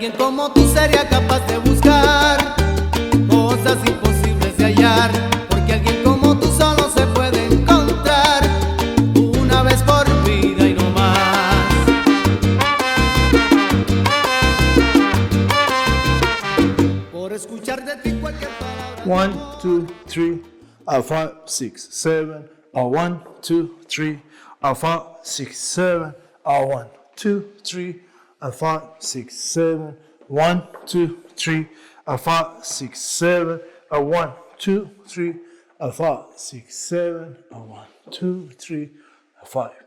alguien como tú sería capaz de buscar cosas imposibles de hallar, porque alguien como tú solo se puede encontrar una vez por vida y no más. Por escuchar de ti cualquier palabra. 1, 2, 3, 5, 6, 7, 1, 2, 3, 5, 6, 7, 1, 2, 3, 5, 6, 7, 1, 2, 3, 5, 6, 7, 1, 2, 3, 5, 6, 7, 1, 2, 3, 5.